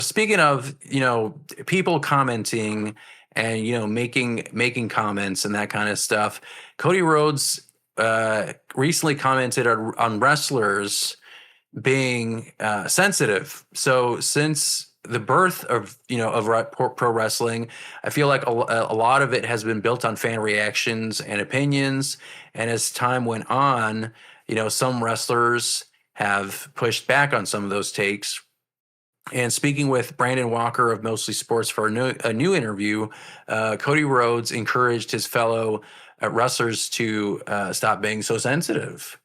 speaking of, people commenting and, making comments and that kind of stuff, Cody Rhodes recently commented on wrestlers being sensitive. So since the birth of pro wrestling, I feel like a lot of it has been built on fan reactions and opinions. And as time went on, some wrestlers have pushed back on some of those takes. And speaking with Brandon Walker of Mostly Sports for a new interview, Cody Rhodes encouraged his fellow wrestlers to stop being so sensitive.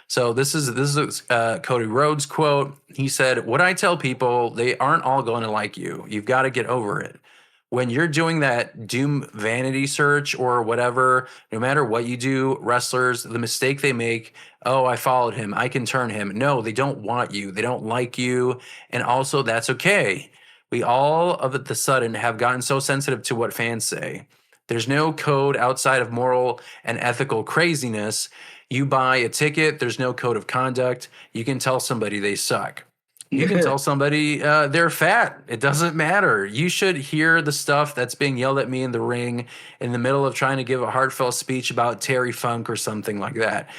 So this is Cody Rhodes' quote. He said, "What I tell people, they aren't all going to like you. You've got to get over it. When you're doing that doom vanity search or whatever, no matter what you do, wrestlers, the mistake they make, oh, I followed him, I can turn him. No, they don't want you. They don't like you. And also, that's okay. We all of the sudden have gotten so sensitive to what fans say. There's no code outside of moral and ethical craziness. You buy a ticket, there's no code of conduct. You can tell somebody they suck. You can tell somebody they're fat. It doesn't matter. You should hear the stuff that's being yelled at me in the ring in the middle of trying to give a heartfelt speech about Terry Funk or something like that.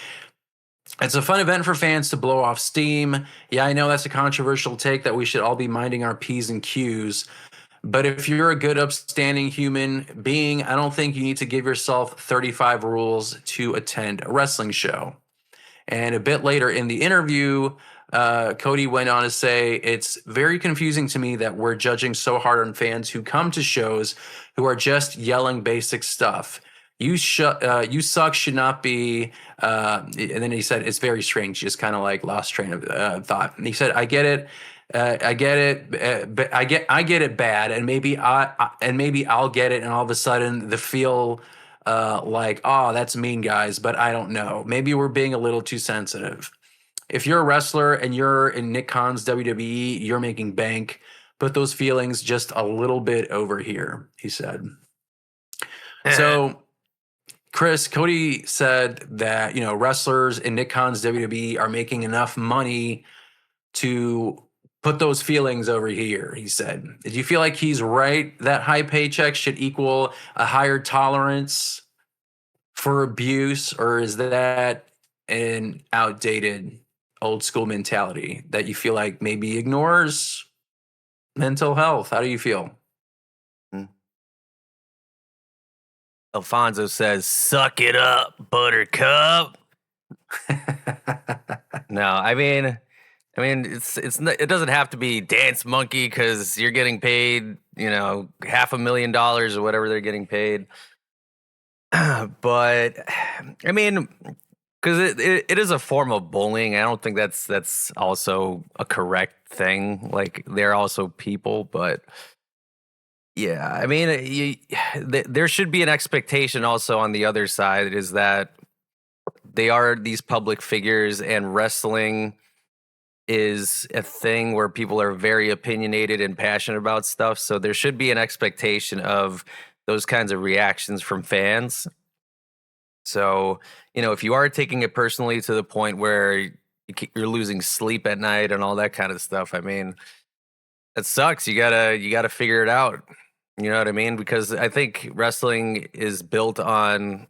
It's a fun event for fans to blow off steam. Yeah, I know that's a controversial take that we should all be minding our P's and Q's. But if you're a good, upstanding human being, I don't think you need to give yourself 35 rules to attend a wrestling show." And a bit later in the interview, Cody went on to say, "It's very confusing to me that we're judging so hard on fans who come to shows who are just yelling basic stuff. You suck should not be." And then he said, "It's very strange." Just kind of like lost train of thought. And he said, "I get it. I get it. But I get it bad, and maybe I'll get it, and all of a sudden the feel." Like, oh, that's mean, guys, but I don't know. Maybe we're being a little too sensitive. If you're a wrestler and you're in Nick Khan's WWE, you're making bank. Put those feelings just a little bit over here," he said. So, Chris, Cody said that, wrestlers in Nick Khan's WWE are making enough money to put those feelings over here, he said. Did you feel like he's right that high paychecks should equal a higher tolerance for abuse, or is that an outdated old school mentality that you feel like maybe ignores mental health? How do you feel? Alfonso says, "Suck it up, Buttercup." No, it doesn't have to be Dance Monkey because you're getting paid, $500,000 or whatever they're getting paid. But I mean, because it is a form of bullying. I don't think that's also a correct thing. Like, they're also people, but yeah, I mean, there should be an expectation also on the other side, is that they are these public figures, and wrestling is a thing where people are very opinionated and passionate about stuff. So there should be an expectation of those kinds of reactions from fans. So, if you are taking it personally to the point where you're losing sleep at night and all that kind of stuff, I mean, that sucks. You gotta figure it out. You know what I mean? Because I think wrestling is built on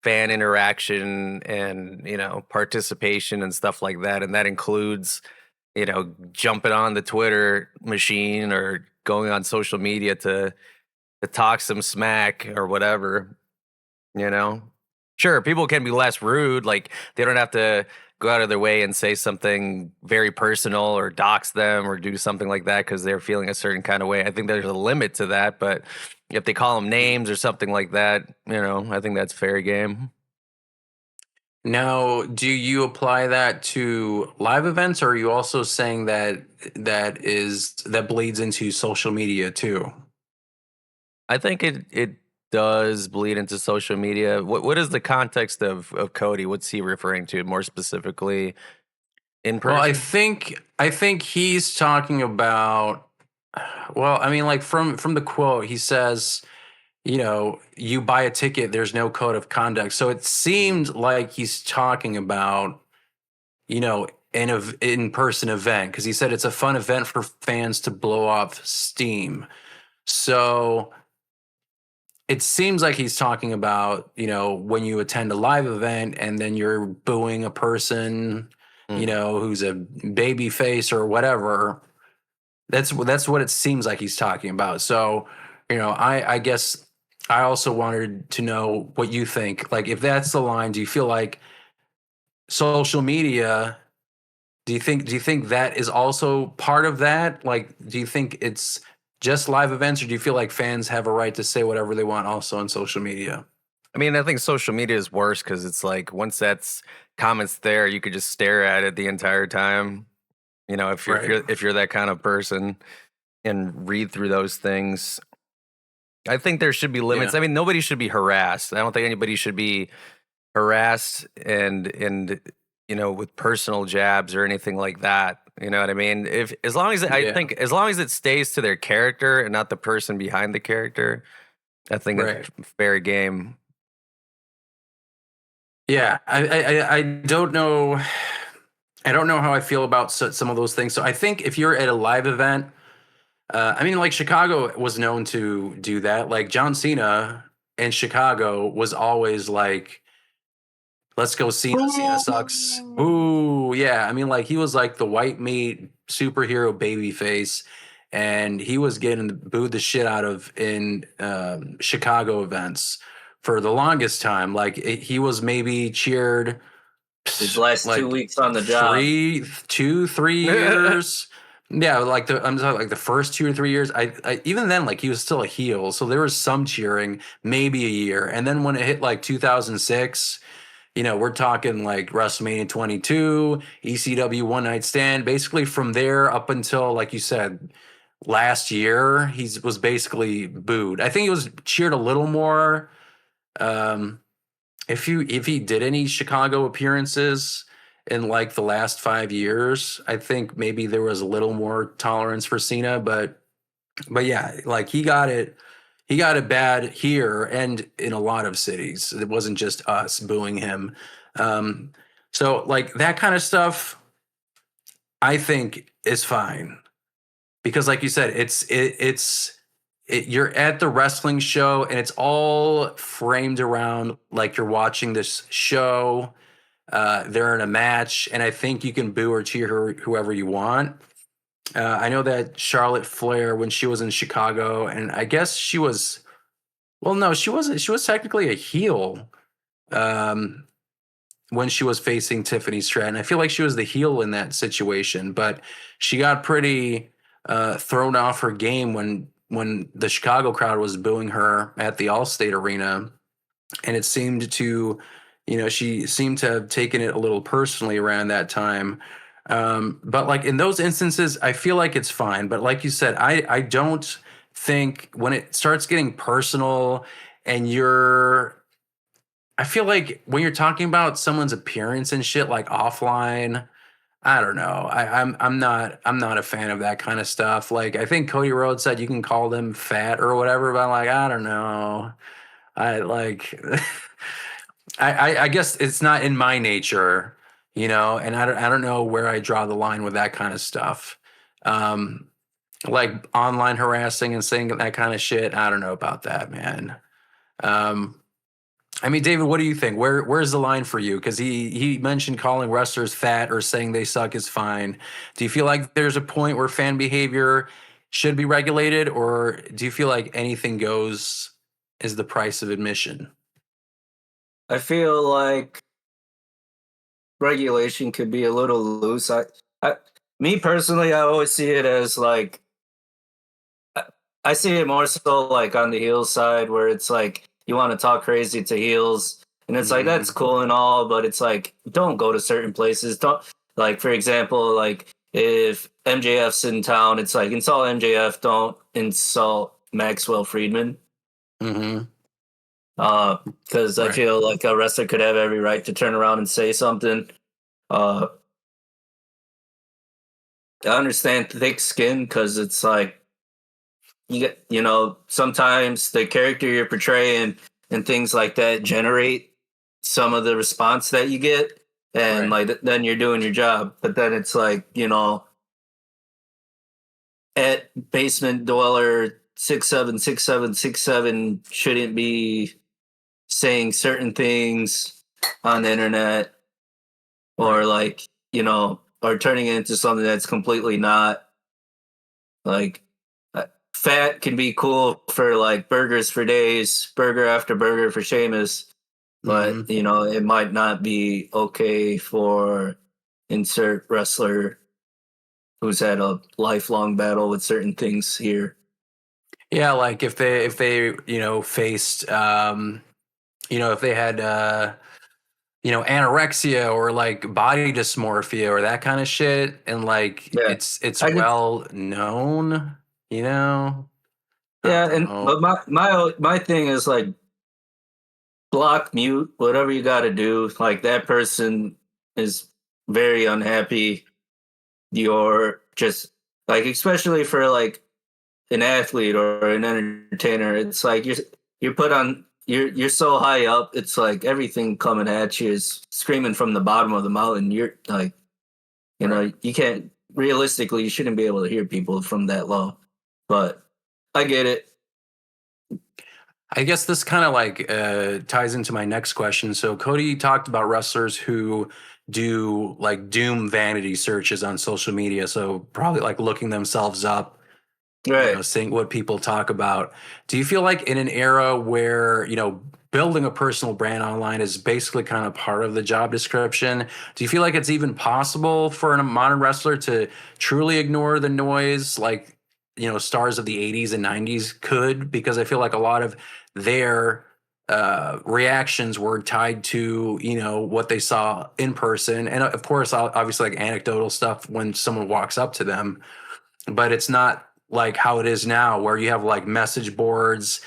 fan interaction and, participation and stuff like that. And that includes, jumping on the Twitter machine or going on social media to talk some smack or whatever, Sure, people can be less rude. Like, they don't have to go out of their way and say something very personal or dox them or do something like that because they're feeling a certain kind of way. I think there's a limit to that, but if they call them names or something like that, I think that's fair game. Now, do you apply that to live events, or are you also saying that bleeds into social media too? I think it does bleed into social media. What is the context of Cody? What's he referring to more specifically? In Well, I person? think he's talking about. Well, I mean, like from the quote, he says, you buy a ticket, there's no code of conduct. So it seemed like he's talking about, in-person event, because he said it's a fun event for fans to blow off steam. So it seems like he's talking about, when you attend a live event and then you're booing a person, who's a baby face or whatever. That's what it seems like he's talking about. So, I guess I also wanted to know what you think. Like, if that's the line, do you feel like social media, do you think that is also part of that? Like, do you think it's just live events, or do you feel like fans have a right to say whatever they want also on social media? I mean, I think social media is worse because it's like once that's comments there, you could just stare at it the entire time. If you're if Right. you're if you're that kind of person and read through those things, I think there should be limits. Yeah. I mean, nobody should be harassed. I don't think anybody should be harassed and with personal jabs or anything like that. You know what I mean? If as long as I Yeah. think as long as it stays to their character and not the person behind the character, I think Right. it's fair game. Yeah. I don't know. I don't know how I feel about some of those things. So I think if you're at a live event, I mean, like Chicago was known to do that. Like John Cena in Chicago was always like, let's go Cena. Cena sucks. Ooh, yeah. I mean, like he was like the white meat superhero baby face, and he was getting booed the shit out of in Chicago events for the longest time. Like he was maybe cheered His last like 2 weeks on the job. 3 years. Yeah, like I'm talking like the first 2 or 3 years. I even then, like he was still a heel, so there was some cheering, maybe a year, and then when it hit like 2006, we're talking like WrestleMania 22, ECW One Night Stand. Basically, from there up until, like you said, last year, he was basically booed. I think he was cheered a little more. Um, if he did any Chicago appearances in like the last 5 years, I think maybe there was a little more tolerance for Cena, but yeah, like he got it bad here and in a lot of cities. It wasn't just us booing him. Um, so like that kind of stuff, I think is fine because, like you said, you're at the wrestling show and it's all framed around like you're watching this show. They're in a match, and I think you can boo or cheer whoever you want. I know that Charlotte Flair, when she was in Chicago, and I guess she was, well, no, she wasn't. She was technically a heel um, when she was facing Tiffany Stratton. I feel like she was the heel in that situation, but she got pretty thrown off her game when the Chicago crowd was booing her at the Allstate Arena, and it seemed to, she seemed to have taken it a little personally around that time. But like in those instances, I feel like it's fine. But like you said, I don't think when it starts getting personal and I feel like when you're talking about someone's appearance and shit like offline, I don't know. I'm not a fan of that kind of stuff. Like I think Cody Rhodes said you can call them fat or whatever, but I'm like, I don't know. I like I guess it's not in my nature, and I don't know where I draw the line with that kind of stuff. Um, like online harassing and saying that kind of shit. I don't know about that, man. Um, I mean, David, what do you think? Where's the line for you? Because he mentioned calling wrestlers fat or saying they suck is fine. Do you feel like there's a point where fan behavior should be regulated, or do you feel like anything goes is the price of admission? I feel like regulation could be a little loose. I me personally, I always see it as like I, I see it more so like on the heel side where it's like you want to talk crazy to heels, and it's like that's Mhm. cool and all, but it's like don't go to certain places. Don't like for example, like if MJF's in town, it's like insult MJF, don't insult Maxwell Friedman. Mm-hmm. Because I Right. feel like a wrestler could have every right to turn around and say something. Uh, I understand thick skin because it's like sometimes the character you're portraying and things like that generate some of the response that you get. and Right. like then you're doing your job. But then it's like, at basement dweller 676767 shouldn't be saying certain things on the internet, or Right. like, or turning it into something that's completely not. Like, fat can be cool for like burgers for days, burger after burger for Seamus, but Hmm. it might not be okay for insert wrestler who's had a lifelong battle with certain things here. Yeah, like if they faced if they had anorexia or like body dysmorphia or that kind of shit, and like Yeah, it's I could. well known, you know. I Yeah, don't and know. but my thing is like block, mute, whatever you got to do. Like that person is very unhappy. You're just like, especially for like an athlete or an entertainer, it's like you're put on. You're so high up. It's like everything coming at you is screaming from the bottom of the mountain. You're like, Right. you can't realistically. You shouldn't be able to hear people from that low. But I get it. I guess this kind of like ties into my next question. So Cody talked about wrestlers who do like doom vanity searches on social media. So probably like looking themselves up, Right. seeing what people talk about. Do you feel like in an era where, building a personal brand online is basically kind of part of the job description, do you feel like it's even possible for a modern wrestler to truly ignore the noise like, stars of the 80s and 90s could? Because I feel like a lot of their reactions were tied to, what they saw in person. And of course, obviously like anecdotal stuff when someone walks up to them, but it's not like how it is now where you have like message boards,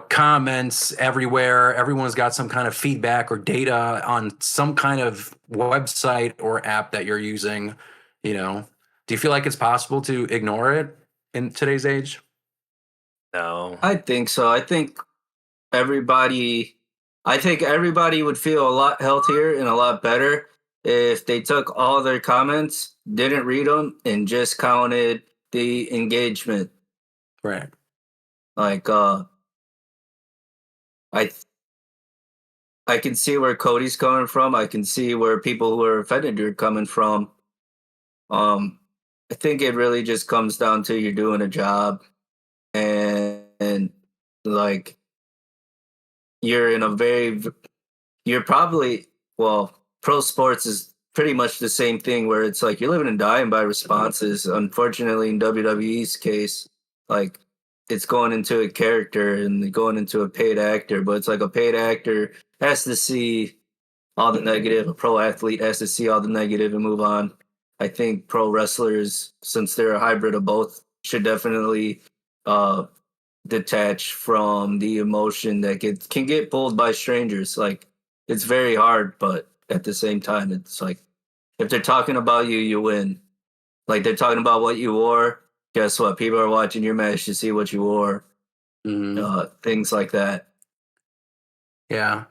comments everywhere. Everyone's got some kind of feedback or data on some kind of website or app that you're using. you know do you feel like it's possible to ignore it in today's age? No. I think so. Everybody, I think everybody would feel a lot healthier and a lot better if they took all their comments, didn't read them, and just counted the engagement. Right. Like, I I can see where Cody's coming from. I can see where people who are offended are coming from. Um, I think it really just comes down to you're doing a job, and like you're in a you're probably, well, pro sports is pretty much the same thing where it's like you're living and dying by responses. Unfortunately, in WWE's case, like it's going into a character and going into a paid actor, but it's like a paid actor has to see all the negative, a pro athlete has to see all the negative and move on. I think pro wrestlers, since they're a hybrid of both, should definitely uh detach from the emotion that can get pulled by strangers. Like it's very hard, but at the same time, it's like if they're talking about you, you win. Like they're talking about what you wore. Guess what? People are watching your match to see what you wore. Hmm. Things like that. Yeah.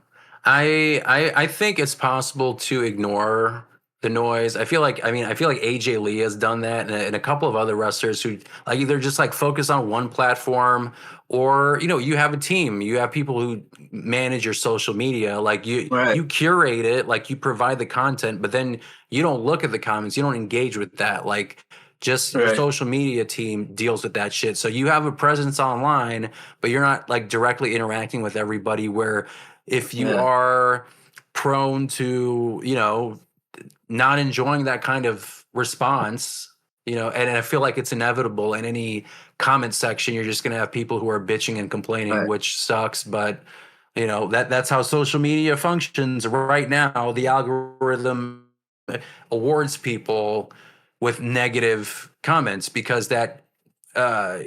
I think it's possible to ignore the noise. I feel like AJ Lee has done that, and a couple of other wrestlers who like either just like focus on one platform, or you have a team, you have people who manage your social media, like Right. you curate it, like you provide the content, but then you don't look at the comments, you don't engage with that. Like just your Right. social media team deals with that shit. So you have a presence online, but you're not like directly interacting with everybody, where if you Yeah. are prone to, not enjoying that kind of response, and I feel like it's inevitable in any comment section, you're just going to have people who are bitching and complaining, Right. which sucks. But, that's how social media functions right now. The algorithm awards people with negative comments because that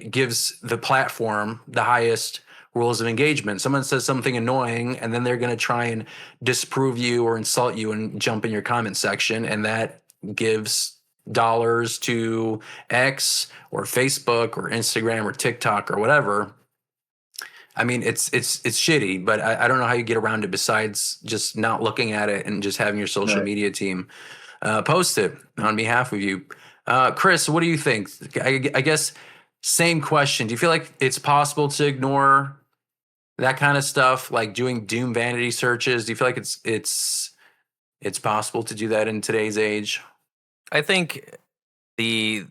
gives the platform the highest rules of engagement. Someone says something annoying, and then they're going to try and disprove you or insult you and jump in your comment section, and that gives dollars to X or Facebook or Instagram or TikTok or whatever. I mean, it's shitty, but I don't know how you get around it besides just not looking at it and just having your social Right. media team post it on behalf of you. Chris, what do you think? I guess same question. Do you feel like it's possible to ignore that kind of stuff, like doing doom vanity searches? Do you feel like it's possible to do that in today's age? I think the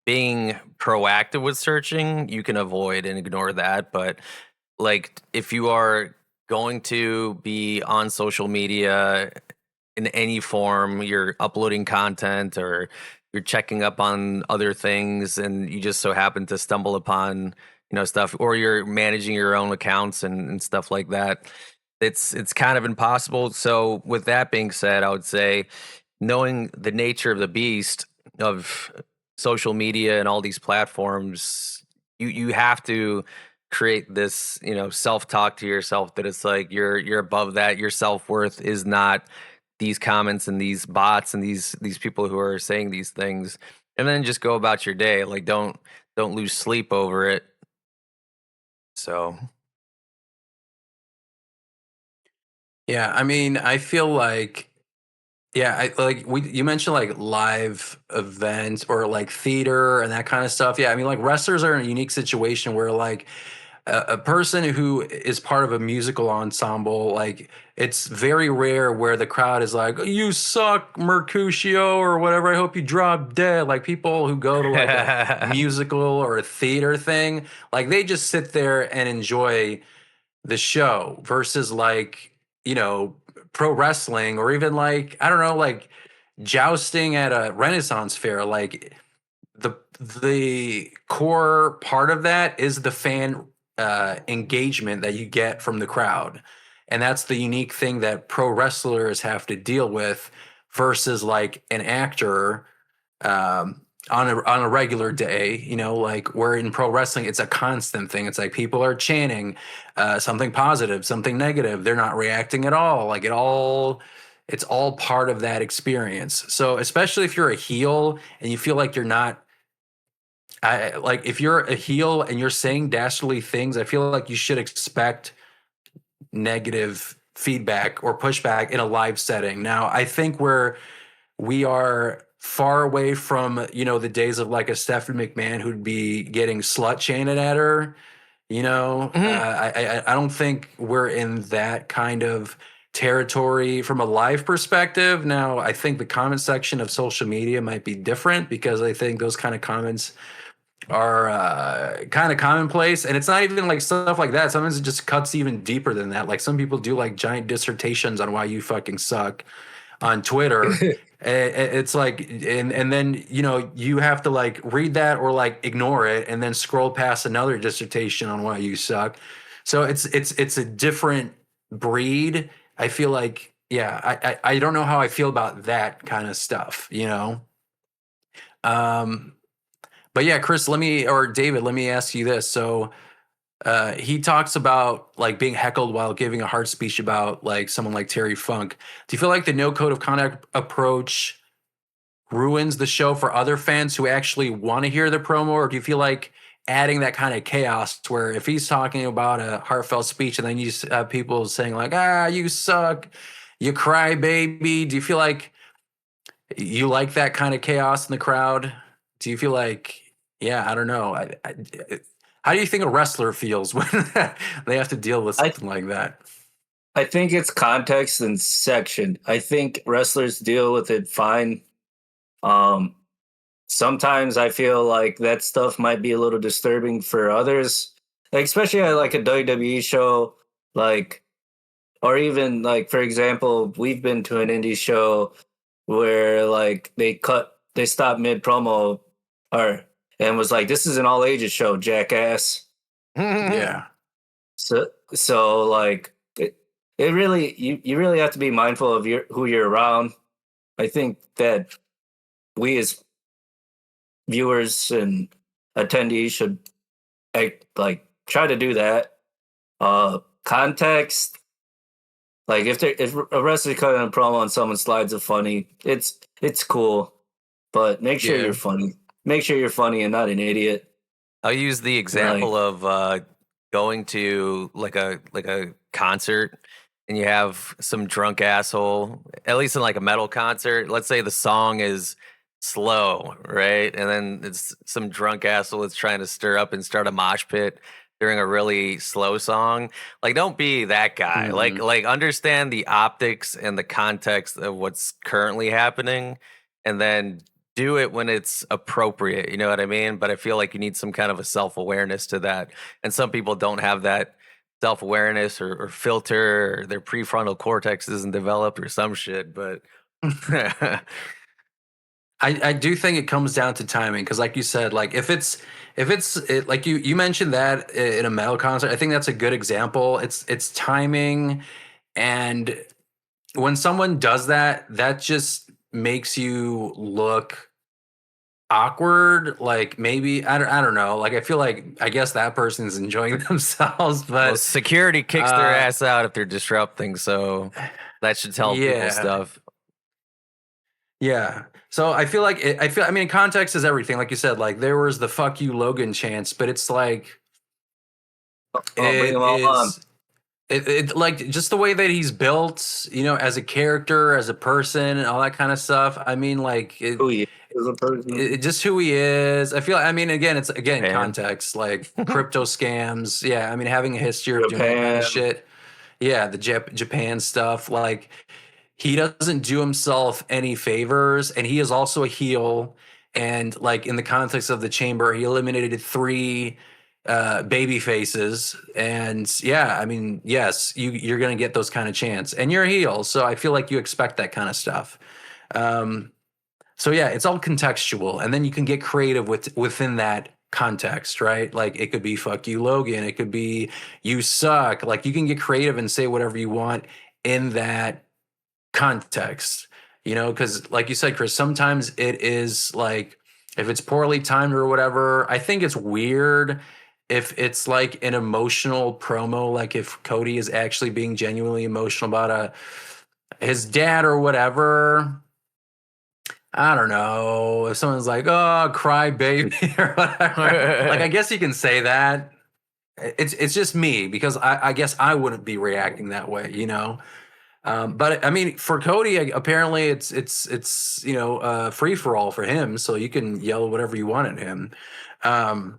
being proactive with searching, you can avoid and ignore that. But like if you are going to be on social media in any form, you're uploading content or you're checking up on other things and you just so happen to stumble upon, stuff, or you're managing your own accounts and stuff like that, it's kind of impossible. So with that being said, I would say knowing the nature of the beast of social media and all these platforms, you have to create this, self-talk to yourself that it's like you're above that. Your self-worth is not these comments and these bots and these people who are saying these things. And then just go about your day. Like don't lose sleep over it. So Yeah, I mean, I feel like yeah, I like you mentioned like live events or like theater and that kind of stuff. Yeah, I mean like wrestlers are in a unique situation where like a person who is part of a musical ensemble, like it's very rare where the crowd is like, "You suck, Mercutio," or whatever. I hope you drop dead. Like people who go to like a musical or a theater thing, like they just sit there and enjoy the show versus like, pro wrestling or even like, I don't know, like jousting at a Renaissance fair. Like the core part of that is the fan engagement that you get from the crowd. And that's the unique thing that pro wrestlers have to deal with versus like an actor on a regular day, like where in pro wrestling it's a constant thing. It's like people are chanting something positive, something negative. They're not reacting at all. Like it's all part of that experience. So especially if you're a heel and you feel like you're not, like if you're a heel and you're saying dastardly things, I feel like you should expect negative feedback or pushback in a live setting. Now, I think we are far away from, the days of like a Stephanie McMahon who'd be getting slut chanted at her. Mhm. I don't think we're in that kind of territory from a live perspective. Now, I think the comment section of social media might be different because I think those kind of comments are kind of commonplace, and it's not even like stuff like that. Sometimes it just cuts even deeper than that. Like some people do like giant dissertations on why you fucking suck on Twitter. It's like, and then you have to like read that or like ignore it, and then scroll past another dissertation on why you suck. So it's a different breed. I feel like, yeah, I don't know how I feel about that kind of stuff. Um, but yeah, Chris, or David, let me ask you this. So he talks about like being heckled while giving a hard speech about like someone like Terry Funk. Do you feel like the no code of conduct approach ruins the show for other fans who actually want to hear the promo, or do you feel like adding that kind of chaos where if he's talking about a heartfelt speech and then you just have people saying like, you suck, you cry baby, do you feel like you like that kind of chaos in the crowd? Do you feel like, yeah, I don't know. How do you think a wrestler feels when they have to deal with I something like that? I think it's context and section. I think wrestlers deal with it fine. Um, Sometimes I feel like that stuff might be a little disturbing for others, like, especially at like a WWE show, like, or even like for example, we've been to an indie show where like they stopped mid promo, or and was like, "This is an all ages show, jackass." Yeah. So like it really you really have to be mindful of who you're around. I think that we as viewers and attendees should like try to do that. Context, like if a wrestler cutting a promo and someone slides a funny, it's cool, but make sure Yeah. you're funny. Make sure you're funny and not an idiot. I'll use the Like example of going to like a concert and you have some drunk asshole, at least in like a metal concert, let's say the song is slow, right? And then it's some drunk asshole that's trying to stir up and start a mosh pit during a really slow song. Like, don't be that guy. Mhm. Like understand the optics and the context of what's currently happening, and then do it when it's appropriate. You know what I mean? But I feel like you need some kind of a self-awareness to that. And some people don't have that self-awareness or filter, or their prefrontal cortex isn't developed or some shit. But I do think it comes down to timing because, like you said, like like you mentioned that in a metal concert, I think that's a good example. It's timing, and when someone does that, that just makes you look awkward. Like maybe I don't know. Like I feel like I guess that person's enjoying themselves, well, but security kicks their uh, ass out if they're disrupting. So that should tell people yeah. stuff. Yeah. So I feel like I mean, context is everything. Like you said, like there was the "fuck you, Logan" chants, but it's like Oh, bring it them all on. is it like just the way that he's built, you know, as a character, as a person, and all that kind of stuff. I mean, like Who he is as a person. just who he is. I feel. I mean, again, it's again And context, like crypto scams. Yeah. I mean, having a history of doing that kind of Japan. shit. Yeah, the Japan stuff. Like he doesn't do himself any favors, and he is also a heel. And like in the context of the chamber, he eliminated 3 baby faces. And yeah, I mean, yes, you're gonna get those kind of chants, and you're a heel, so I feel like you expect that kind of stuff. Um, so yeah, it's all contextual, and then you can get creative within that context, right? Like it could be "fuck you, Logan." It could be "you suck." Like you can get creative and say whatever you want in that context, you know, because like you said, Chris, sometimes it is like if it's poorly timed or whatever. I think it's weird if it's like an emotional promo, like if Cody is actually being genuinely emotional about his dad or whatever. I don't know if someone's like, "Oh, cry baby" or whatever. Like, I guess you can say that. It's just me because I guess I wouldn't be reacting that way, you know. But I mean, for Cody, apparently it's you know free for all for him, so you can yell whatever you want at him. Um,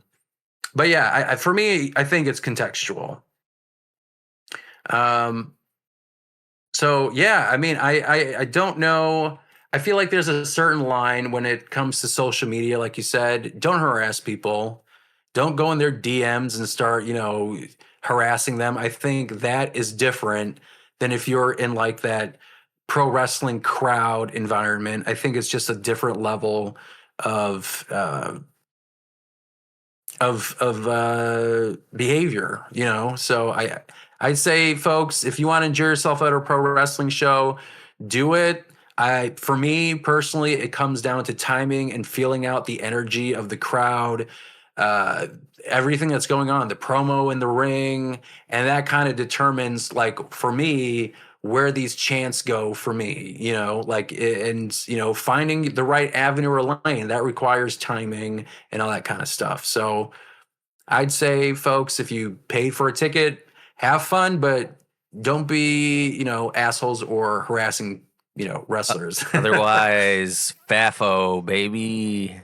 but yeah, for me, I think it's contextual. Um, so yeah, I mean, I don't know. I feel like there's a certain line when it comes to social media, like you said. Don't harass people. Don't go in their DMs and start, you know, harassing them. I think that is different than if you're in like that pro wrestling crowd environment. I think it's just a different level of behavior, you know. So I'd say, folks, if you want to enjoy yourself at a pro wrestling show, do it. For me personally, it comes down to timing and feeling out the energy of the crowd, uh, everything that's going on, the promo in the ring, and that kind of determines, like, for me, where these chants go for me, you know, like, and, you know, finding the right avenue or lane that requires timing and all that kind of stuff. So I'd say, folks, if you paid for a ticket, have fun, but don't be, you know, assholes or harassing, you know, wrestlers. otherwise, FAFO, baby.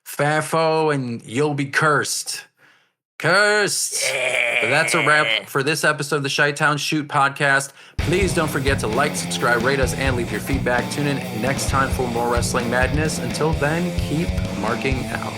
Fafo, and you'll be cursed. Cursed. But that's a wrap for this episode of the Chi-Town Shoot podcast. Please don't forget to like, subscribe, rate us, and leave your feedback. Tune in next time for more wrestling madness. Until then, keep marking out.